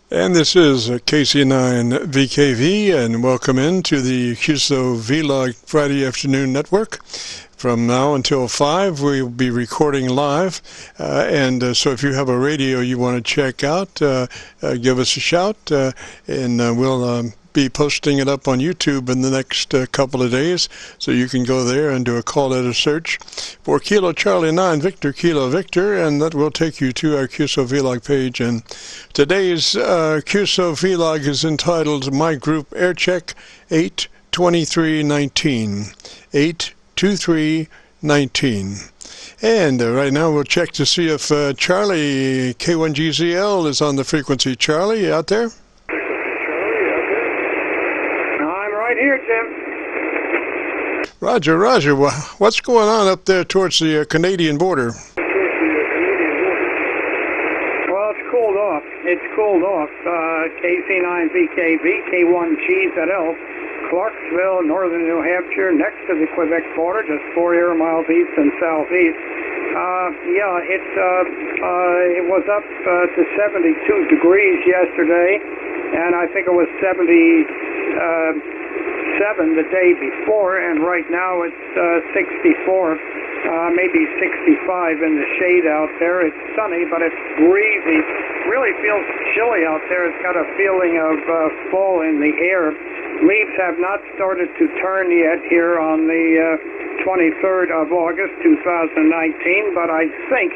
And this is KC9VKV, and welcome into the Qso-Vlog Friday Afternoon Network. From now until 5, we'll be recording live, so if you have a radio you want to check out, give us a shout, and we'll be posting it up on YouTube in the next couple of days, so you can go there and do a call letter search for Kilo Charlie 9 Victor Kilo Victor, and that will take you to our Qso-Vlog page. And today's Qso-Vlog is entitled My Group Aircheck 82319. 82319. And right now we'll check to see if Charlie-K1GZL is on the frequency. Charlie, you out there? Here, Tim. Roger, Roger. What's going on up there towards the Canadian border? Well, it's cooled off. KC9VKV, K1GZL, Clarksville, northern New Hampshire, next to the Quebec border, just 4 air miles east and southeast. It was up to 72 degrees yesterday, and I think it was 77 the day before, and right now it's 64, maybe 65 in the shade out there. It's sunny, but it's breezy. Really feels chilly out there. It's got a feeling of fall in the air. Leaves have not started to turn yet here on the 23rd of August 2019, but I think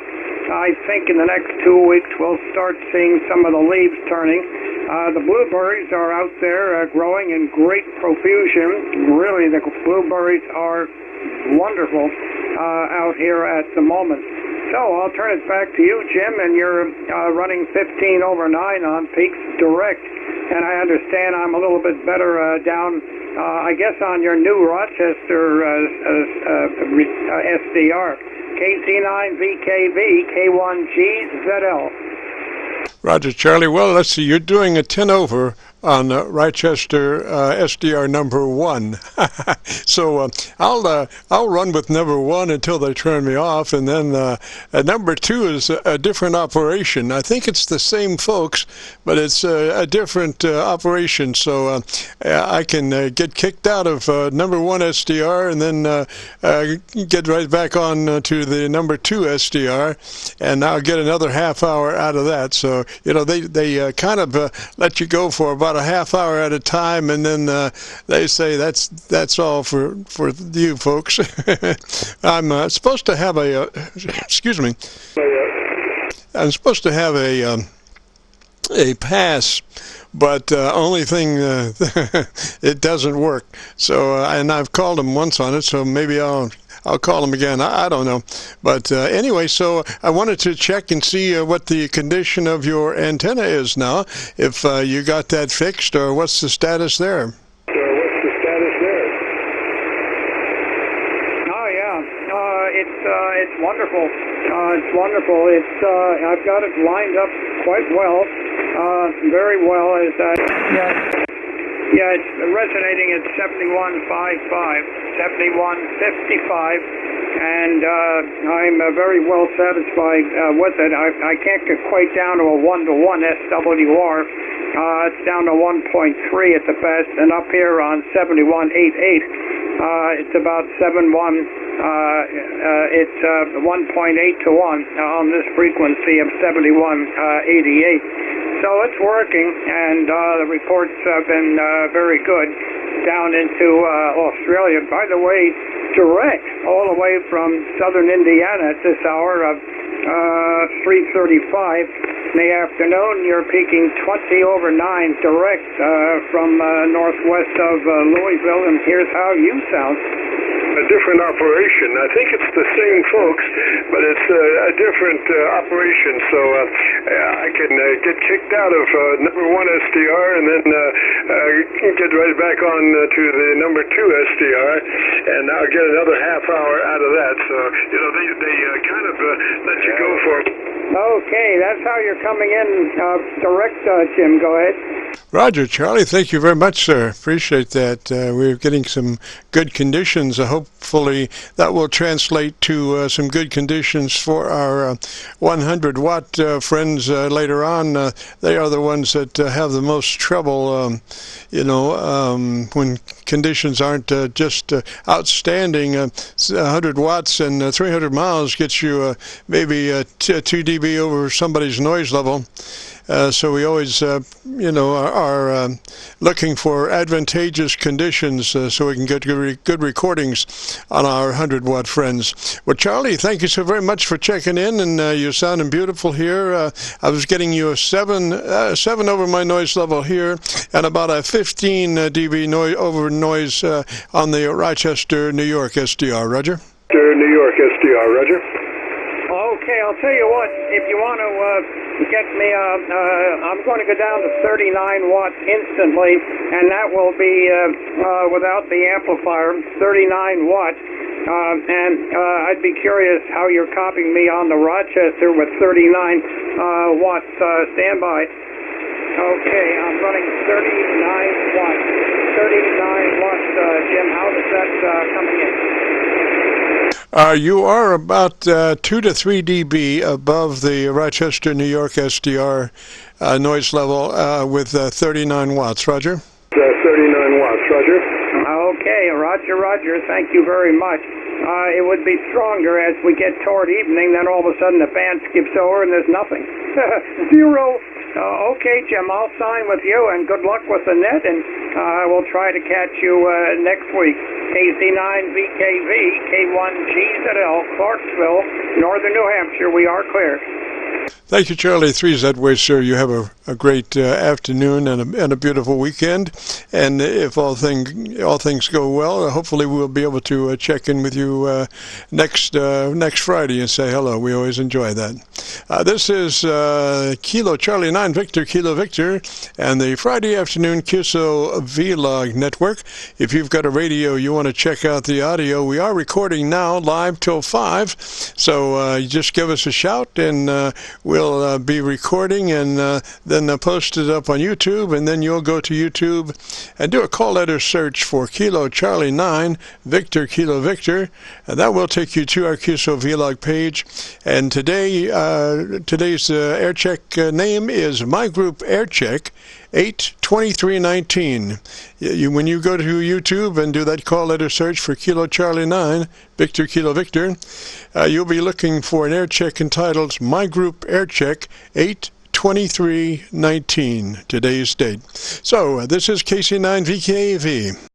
in the next 2 weeks we'll start seeing some of the leaves turning. The blueberries are out there growing in great profusion. Really, the blueberries are wonderful out here at the moment. So I'll turn it back to you, Jim, and you're running 15 over 9 on Peaks Direct. And I understand I'm a little bit better down, I guess, on your new Rochester SDR. KC9VKV, K1GZL. Roger, Charlie. Well, let's see. You're doing a 10 over on Rochester SDR number 1. So I'll run with number 1 until they turn me off, and then number 2 is a different operation. I think it's the same folks, but it's a different operation. So I can get kicked out of number 1 SDR and then get right back on to the number 2 SDR, and I'll get another half hour out of that. So they kind of let you go for about a half hour at a time, and then they say that's all for you folks. I'm supposed to have a excuse me. I'm supposed to have a pass, but only thing it doesn't work. So and I've called them once on it, so maybe I'll call them again. I don't know. But anyway, so I wanted to check and see what the condition of your antenna is now, if you got that fixed, or what's the status there? Oh, yeah. It's wonderful. It's wonderful. I've got it lined up quite well, very well. Yeah, it's resonating at 71.55, 71.55, and I'm very well satisfied with it. I can't get quite down to a 1-to-1 SWR. It's down to 1.3 at the best, and up here on 71.88, it's about 7.1. It's 1.8 to 1 on this frequency of 71.88. So it's working, and the reports have been very good down into Australia. By the way, direct all the way from southern Indiana at this hour of 3:35 in the afternoon. You're peaking 20 over 9 direct from northwest of Louisville, and here's how you sound. A different operation. I think it's the same folks, but it's a different operation. So I can get kicked out of number 1 SDR and then get right back on to the number 2 SDR, and I'll get another half hour out of that. So they kind of let you go for. Okay, that's how you're coming in direct, Jim. Go ahead. Roger, Charlie, thank you very much, sir. Appreciate that. We're getting some good conditions. Hopefully that will translate to some good conditions for our 100-watt friends later on. They are the ones that have the most trouble, when conditions aren't just outstanding. 100 watts and 300 miles gets you maybe 2 dB over somebody's noise level. So we always, are looking for advantageous conditions so we can get good recordings on our 100-watt friends. Well, Charlie, thank you so very much for checking in, and you're sounding beautiful here. I was getting you a 7 over my noise level here, and about a 15 dB noise on the Rochester, New York SDR. Roger? New York SDR, Roger. Okay, I'll tell you what, if you want to get me, I'm going to go down to 39 watts instantly, and that will be without the amplifier, 39 watts. And I'd be curious how you're copying me on the Rochester with 39 watts standby. Okay, I'm running 39 watts. 39 watts, Jim, how is that coming in? You are about 2 to 3 dB above the Rochester, New York SDR noise level with 39 watts. Roger? 39 watts, Roger. Okay, Roger. Thank you very much. It would be stronger as we get toward evening, then all of a sudden the band skips over and there's nothing. Zero. Okay, Jim, I'll sign with you, and good luck with the net, and I will try to catch you next week. KC9VKV, K1GZL, Clarksville, Northern New Hampshire. We are clear. Thank you, Charlie. 3Z way, sir. You have a great afternoon and a beautiful weekend. And if all things go well, hopefully we'll be able to check in with you next Friday and say hello. We always enjoy that. This is Kilo Charlie 9 Victor Kilo Victor and the Friday afternoon Qso-Vlog network. If you've got a radio, you want to check out the audio. We are recording now live till 5. So you just give us a shout, and we'll be recording and then post it up on YouTube, and then you'll go to YouTube and do a call letter search for Kilo Charlie 9 Victor Kilo Victor, and that will take you to our Qso-Vlog page. And today's air check name is My Group Air Check 82319. When you go to YouTube and do that call letter search for Kilo Charlie 9 Victor Kilo Victor, you'll be looking for an air check entitled My Group Air Check 82319, today's date. So this is KC9VKV.